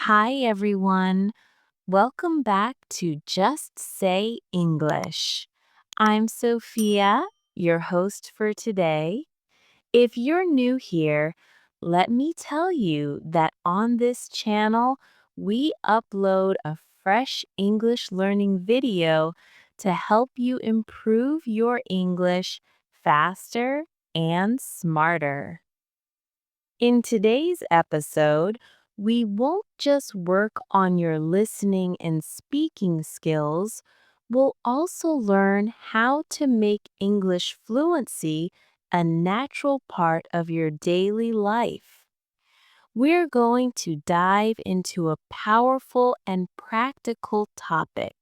Hi, everyone. Welcome back to Just Say English. I'm Sophia, your host for today. If you're new here, let me tell you that on this channel, we upload a fresh English learning video to help you improve your English faster and smarter. In today's episode, we won't just work on your listening and speaking skills, we'll also learn how to make English fluency a natural part of your daily life. We're going to dive into a powerful and practical topic: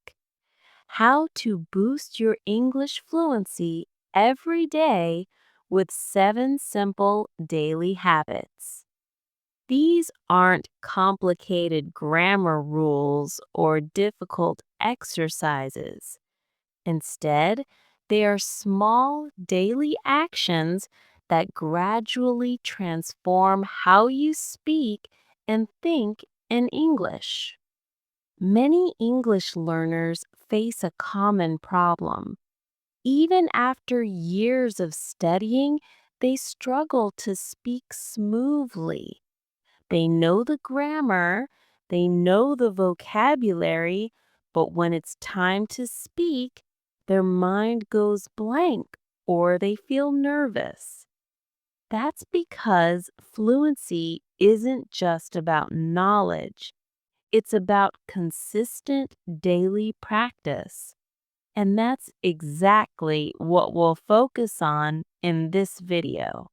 how to boost your English fluency every day with 7 simple daily habits. These aren't complicated grammar rules or difficult exercises. Instead, they are small daily actions that gradually transform how you speak and think in English. Many English learners face a common problem. Even after years of studying, they struggle to speak smoothly. They know the grammar, they know the vocabulary, but when it's time to speak, their mind goes blank or they feel nervous. That's because fluency isn't just about knowledge, it's about consistent daily practice. And that's exactly what we'll focus on in this video.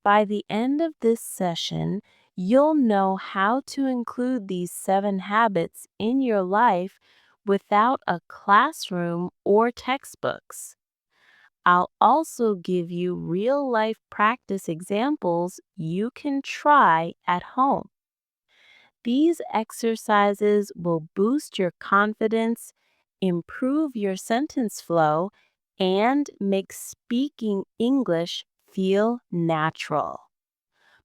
By the end of this session, you'll know how to include these 7 habits in your life without a classroom or textbooks. I'll also give you real-life practice examples you can try at home. These exercises will boost your confidence, improve your sentence flow, and make speaking English feel natural.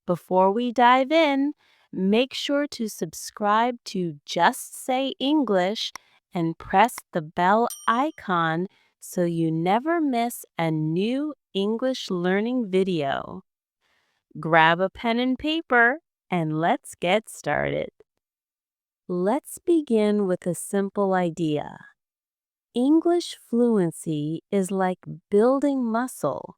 Before we dive in, make sure to subscribe to Just Say English and press the bell icon so you never miss a new English learning video. Grab a pen and paper and let's get started. Let's begin with a simple idea. English fluency is like building muscle.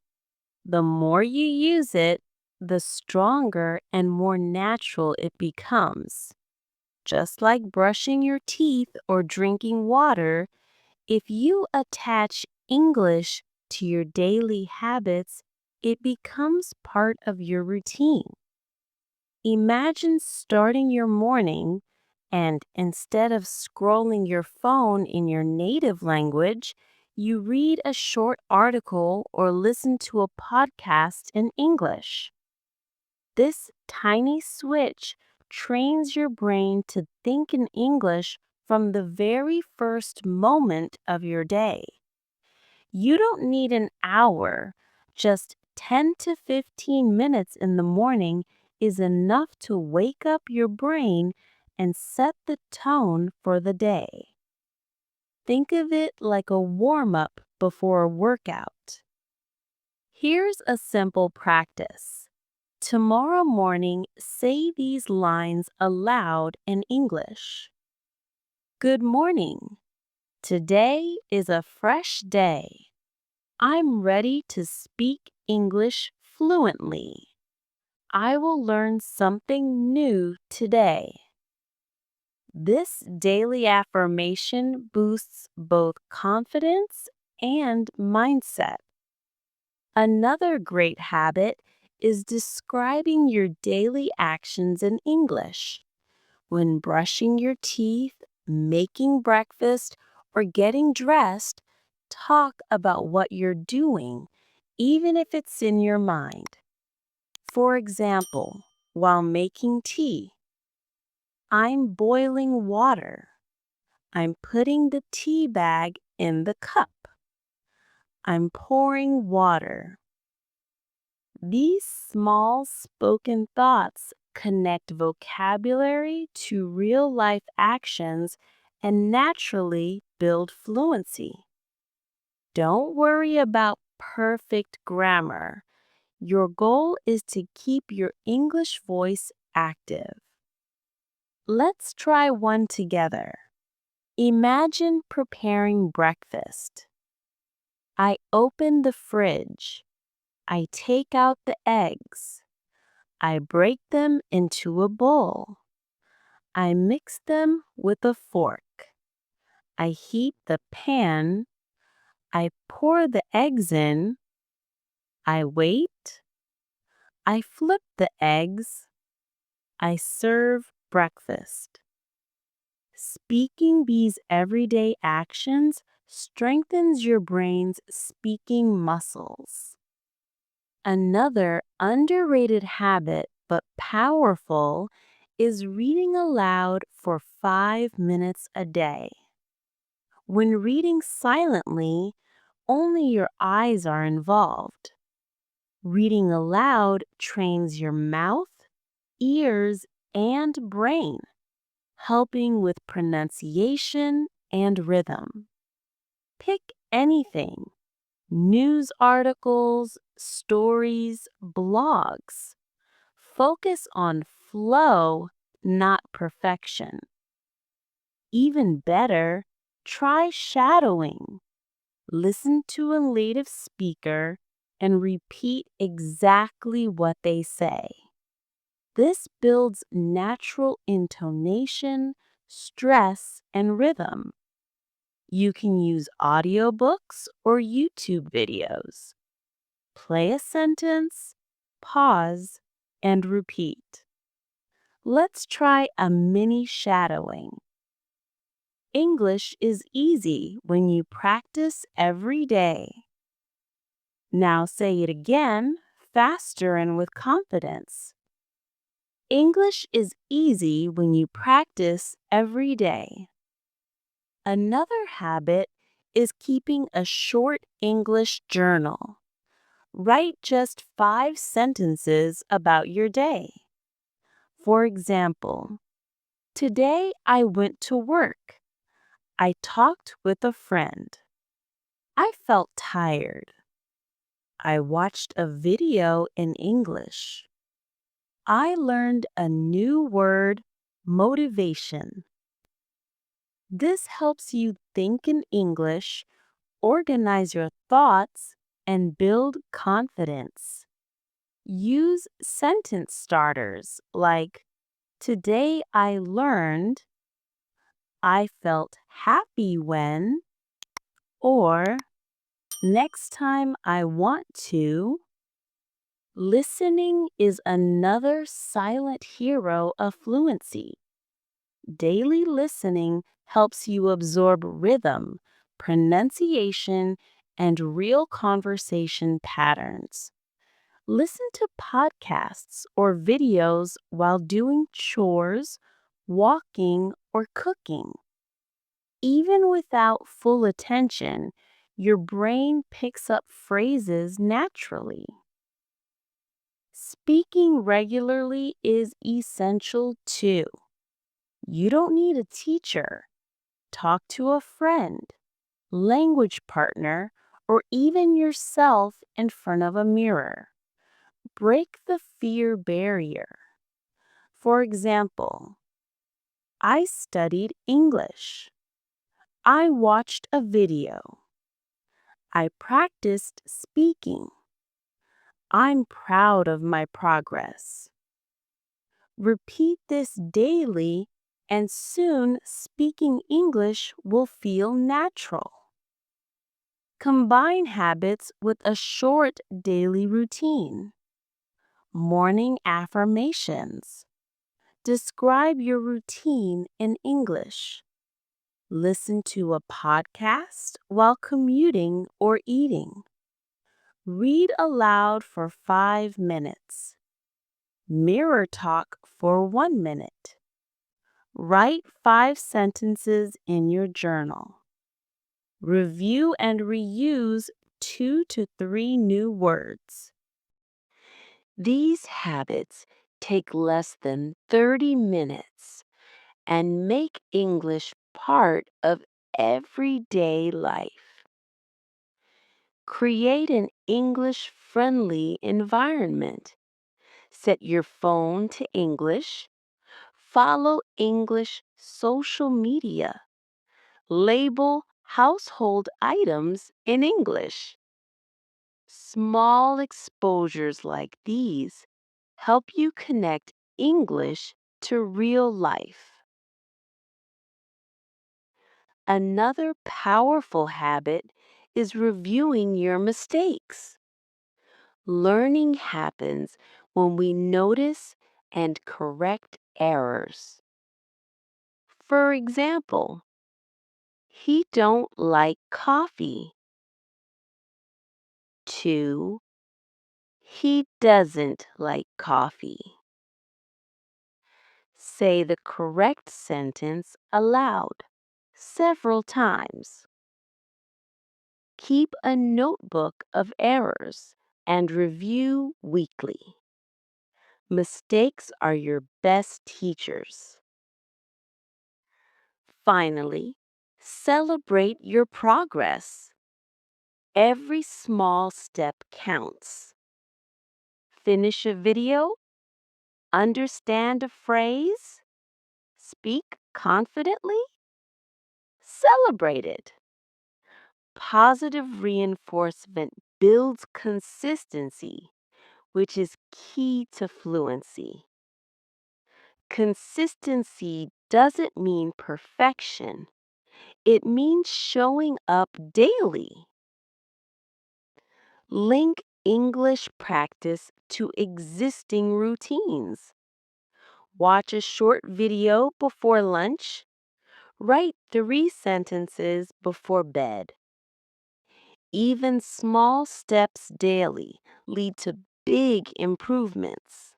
The more you use it, the stronger and more natural it becomes. Just like brushing your teeth or drinking water, if you attach English to your daily habits, it becomes part of your routine. Imagine starting your morning and instead of scrolling your phone in your native language, you read a short article or listen to a podcast in English. This tiny switch trains your brain to think in English from the very first moment of your day. You don't need an hour, just 10 to 15 minutes in the morning is enough to wake up your brain and set the tone for the day. Think of it like a warm-up before a workout. Here's a simple practice. Tomorrow morning, say these lines aloud in English. Good morning. Today is a fresh day. I'm ready to speak English fluently. I will learn something new today. This daily affirmation boosts both confidence and mindset. Another great habit is describing your daily actions in English. When brushing your teeth, making breakfast, or getting dressed, talk about what you're doing, even if it's in your mind. For example, while making tea, I'm boiling water. I'm putting the tea bag in the cup. I'm pouring water. These small spoken thoughts connect vocabulary to real-life actions, and naturally build fluency. Don't worry about perfect grammar. Your goal is to keep your English voice active. Let's try one together. Imagine preparing breakfast. I open the fridge. I take out the eggs. I break them into a bowl. I mix them with a fork. I heat the pan. I pour the eggs in. I wait. I flip the eggs. I serve breakfast. Speaking these everyday actions strengthens your brain's speaking muscles. Another underrated habit but powerful is reading aloud for 5 minutes a day. When reading silently, only your eyes are involved. Reading aloud trains your mouth, ears, and brain, helping with pronunciation and rhythm. Pick anything: news articles, stories, blogs. Focus on flow, not perfection. Even better, try shadowing. Listen to a native speaker and repeat exactly what they say. This builds natural intonation, stress, and rhythm. You can use audiobooks or YouTube videos. Play a sentence, pause, and repeat. Let's try a mini shadowing. English is easy when you practice every day. Now say it again, faster and with confidence. English is easy when you practice every day. Another habit is keeping a short English journal. Write just 5 sentences about your day. For example, today I went to work. I talked with a friend. I felt tired. I watched a video in English. I learned a new word, motivation. This helps you think in English, organize your thoughts, and build confidence. Use sentence starters like, today I learned, I felt happy when, or next time I want to. Listening is another silent hero of fluency. Daily listening helps you absorb rhythm, pronunciation, and real conversation patterns. Listen to podcasts or videos while doing chores, walking, or cooking. Even without full attention, your brain picks up phrases naturally. Speaking regularly is essential too. You don't need a teacher. Talk to a friend, language partner, or even yourself in front of a mirror. Break the fear barrier. For example, I studied English. I watched a video. I practiced speaking. I'm proud of my progress. Repeat this daily, and soon speaking English will feel natural. Combine habits with a short daily routine. Morning affirmations. Describe your routine in English. Listen to a podcast while commuting or eating. Read aloud for 5 minutes. Mirror talk for 1 minute. Write 5 sentences in your journal. Review and reuse 2 to 3 new words. These habits Take less than 30 minutes and make English part of everyday life. Create an English-friendly environment. Set your phone to English. Follow English social media. Label household items in English. Small exposures like these help you connect English to real life. Another powerful habit is reviewing your mistakes. Learning happens when we notice and correct errors. For example, he don't like coffee. 2. He doesn't like coffee. Say the correct sentence aloud several times. Keep a notebook of errors and review weekly. Mistakes are your best teachers. Finally, celebrate your progress. Every small step counts. Finish a video, understand a phrase, speak confidently, celebrate it. Positive reinforcement builds consistency, which is key to fluency. Consistency doesn't mean perfection. It means showing up daily. Link English practice to existing routines. Watch a short video before lunch. Write 3 sentences before bed. Even small steps daily lead to big improvements.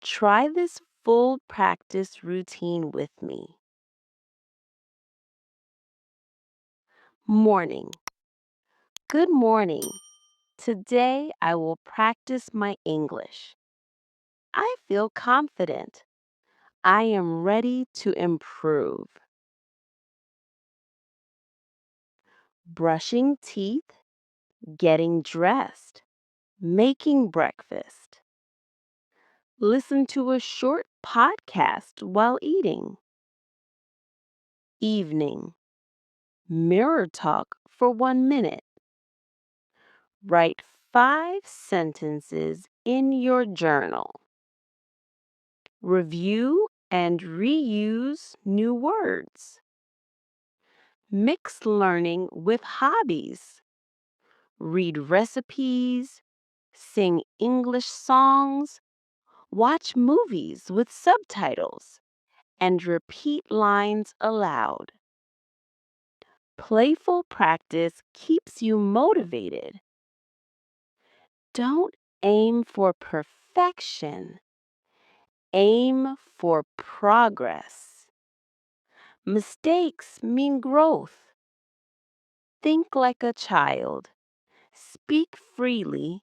Try this full practice routine with me. Morning. Good morning. Today I will practice my English. I feel confident. I am ready to improve. Brushing teeth, getting dressed, making breakfast. Listen to a short podcast while eating. Evening. Mirror talk for 1 minute. Write 5 sentences in your journal. Review and reuse new words. Mix learning with hobbies. Read recipes, sing English songs, watch movies with subtitles, and repeat lines aloud. Playful practice keeps you motivated. Don't aim for perfection. Aim for progress. Mistakes mean growth. Think like a child. Speak freely.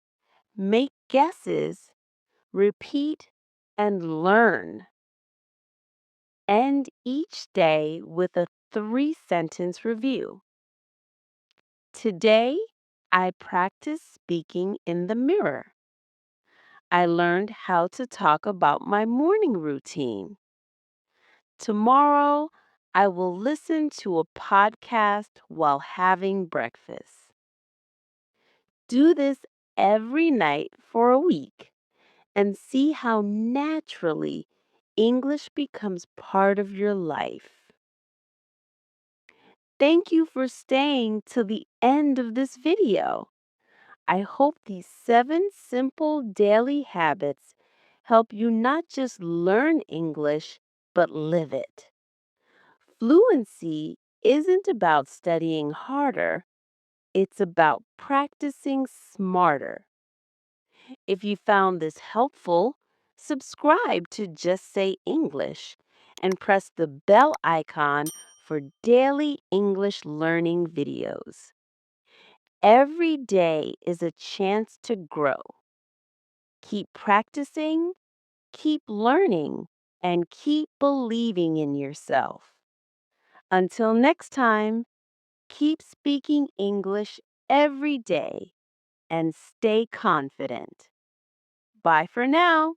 Make guesses. Repeat and learn. End each day with a 3-sentence review. Today, I practiced speaking in the mirror. I learned how to talk about my morning routine. Tomorrow, I will listen to a podcast while having breakfast. Do this every night for a week and see how naturally English becomes part of your life. Thank you for staying till the end of this video. I hope these 7 simple daily habits help you not just learn English, but live it. Fluency isn't about studying harder, it's about practicing smarter. If you found this helpful, subscribe to Just Say English and press the bell icon for daily English learning videos. Every day is a chance to grow. Keep practicing, keep learning, and keep believing in yourself. Until next time, keep speaking English every day and stay confident. Bye for now.